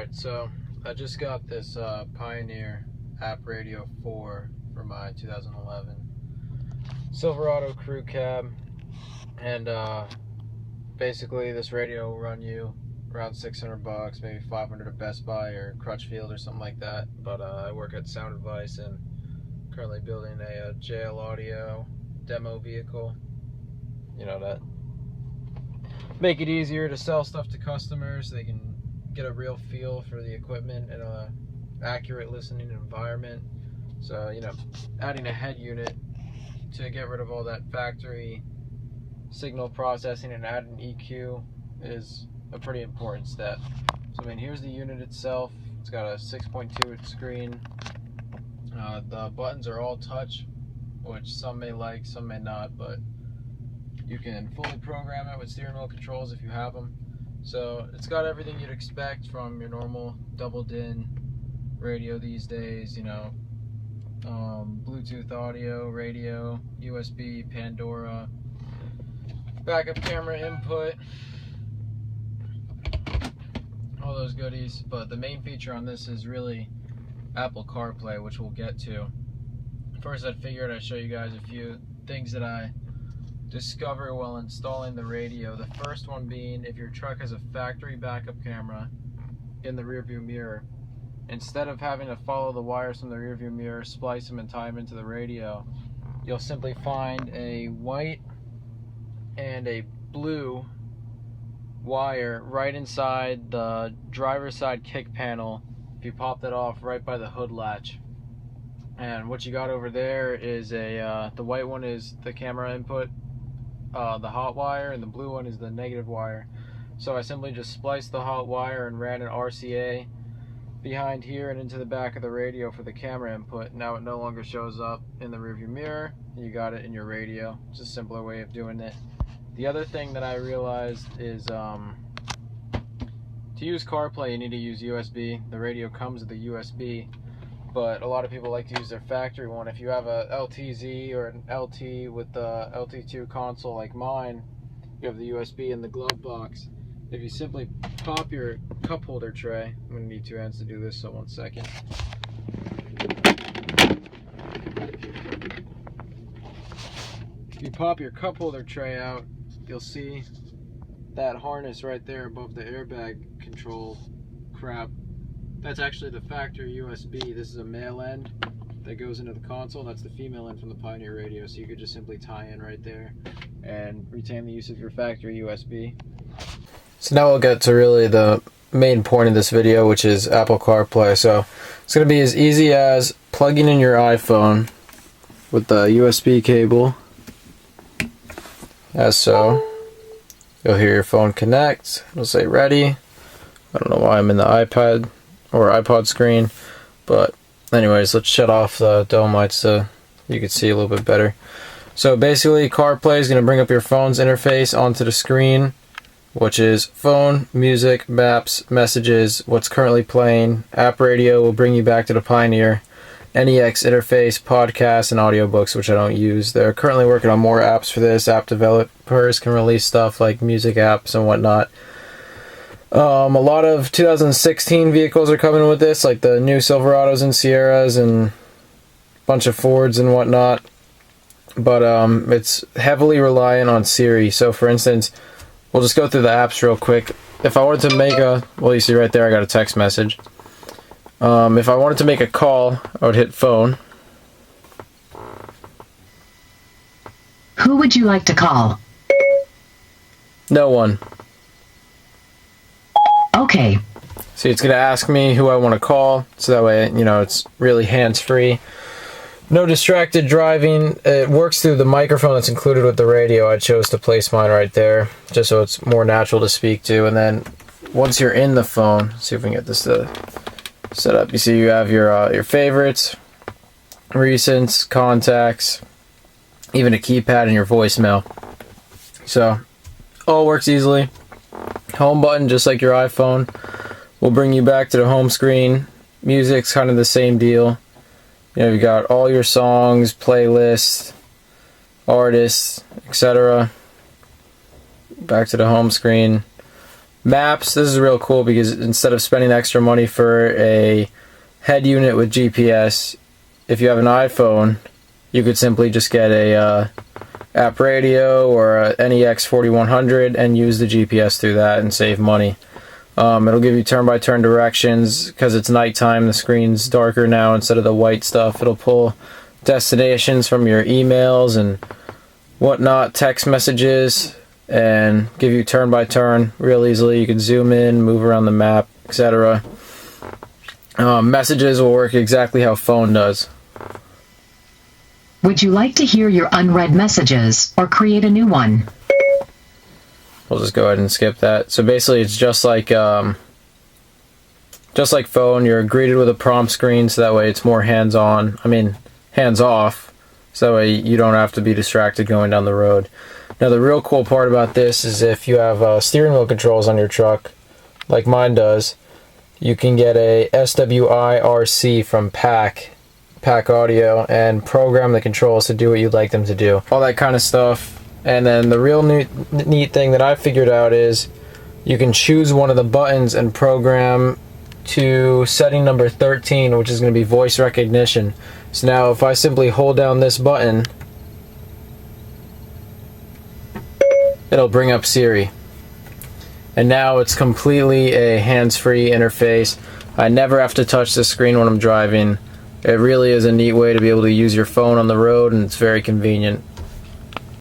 Alright, so I just got this Pioneer App Radio 4 for my 2011 Silverado Crew Cab, and basically this radio will run you around $600, maybe $500 at Best Buy or Crutchfield or something like that. But I work at Sound Advice and currently building a JL Audio demo vehicle. You know, that make it easier to sell stuff to customers. They can get a real feel for the equipment and a accurate listening environment. So, you know, adding a head unit to get rid of all that factory signal processing and add an EQ is a pretty important step. So, I mean, here's the unit itself. It's got a 6.2-inch screen. The buttons are all touch, which some may like, some may not, but you can fully program it with steering wheel controls if you have them. So it's got everything you'd expect from your normal double DIN radio these days, you know, Bluetooth audio, radio, USB, Pandora, backup camera input, all those goodies. But the main feature on this is really Apple CarPlay, which we'll get to. First, I figured I'd show you guys a few things that I discover while installing the radio. The first one being, if your truck has a factory backup camera in the rearview mirror, instead of having to follow the wires from the rearview mirror, splice them and tie them into the radio, you'll simply find a white and a blue wire right inside the driver's side kick panel. If you pop that off, right by the hood latch. And what you got over there is the white one is the camera input, the hot wire, and the blue one is the negative wire. So I simply just spliced the hot wire and ran an RCA behind here and into the back of the radio for the camera input. Now it no longer shows up in the rearview mirror. You got it in your radio. It's a simpler way of doing it. The other thing that I realized is to use CarPlay you need to use USB. The radio comes with a USB, but a lot of people like to use their factory one. If you have a LTZ or an LT with the LT2 console like mine, you have the USB in the glove box. If you simply pop your cup holder tray, I'm going to need two hands to do this, so 1 second. If you pop your cup holder tray out, you'll see that harness right there above the airbag control crap. That's actually the factory USB. This is a male end that goes into the console. That's the female end from the Pioneer radio. So you could just simply tie in right there and retain the use of your factory USB. So now we'll get to really the main point of this video, which is Apple CarPlay. So it's going to be as easy as plugging in your iPhone with the USB cable, as so. You'll hear your phone connect. It'll say ready. I don't know why I'm in the iPad or iPod screen, but anyways, let's shut off the dome lights so you can see a little bit better. So basically, CarPlay is going to bring up your phone's interface onto the screen, which is phone, music, maps, messages, what's currently playing. App Radio will bring you back to the Pioneer NEX interface, podcasts, and audiobooks, which I don't use. They're currently working on more apps for this. App developers can release stuff like music apps and whatnot. A lot of 2016 vehicles are coming with this, like the new Silverados and Sierras and a bunch of Fords and whatnot. But it's heavily reliant on Siri. So for instance, we'll just go through the apps real quick. If I wanted to make well, you see right there I got a text message. If I wanted to make a call, I would hit phone. Who would you like to call? No one. Okay. See, it's going to ask me who I want to call, so that way, you know, it's really hands-free. No distracted driving. It works through the microphone that's included with the radio. I chose to place mine right there, just so it's more natural to speak to. And then, once you're in the phone, see if we can get this to set up. You see you have your favorites, recents, contacts, even a keypad and your voicemail. So, all works easily. Home button, just like your iPhone, will bring you back to the home screen. Music's kind of the same deal. You know, you got all your songs, playlists, artists, etc. Back to the home screen. Maps, this is real cool because instead of spending extra money for a head unit with GPS, if you have an iPhone, you could simply just get a app radio or a NEX 4100 and use the GPS through that and save money. It'll give you turn-by-turn directions. Because it's nighttime, the screen's darker now instead of the white stuff. It'll pull destinations from your emails and whatnot, text messages, and give you turn-by-turn real easily. You can zoom in, move around the map, etc. Messages will work exactly how phone does. Would you like to hear your unread messages or create a new one? We'll just go ahead and skip that. So basically it's just like phone, you're greeted with a prompt screen, so that way it's more hands-on, hands-off, so that way you don't have to be distracted going down the road. Now the real cool part about this is if you have steering wheel controls on your truck, like mine does, you can get a SWI-RC from Pack Audio and program the controls to do what you'd like them to do. All that kind of stuff. And then the real neat thing that I figured out is you can choose one of the buttons and program to setting number 13, which is going to be voice recognition. So now if I simply hold down this button, it'll bring up Siri. And now it's completely a hands-free interface. I never have to touch the screen when I'm driving. It really is a neat way to be able to use your phone on the road, and it's very convenient.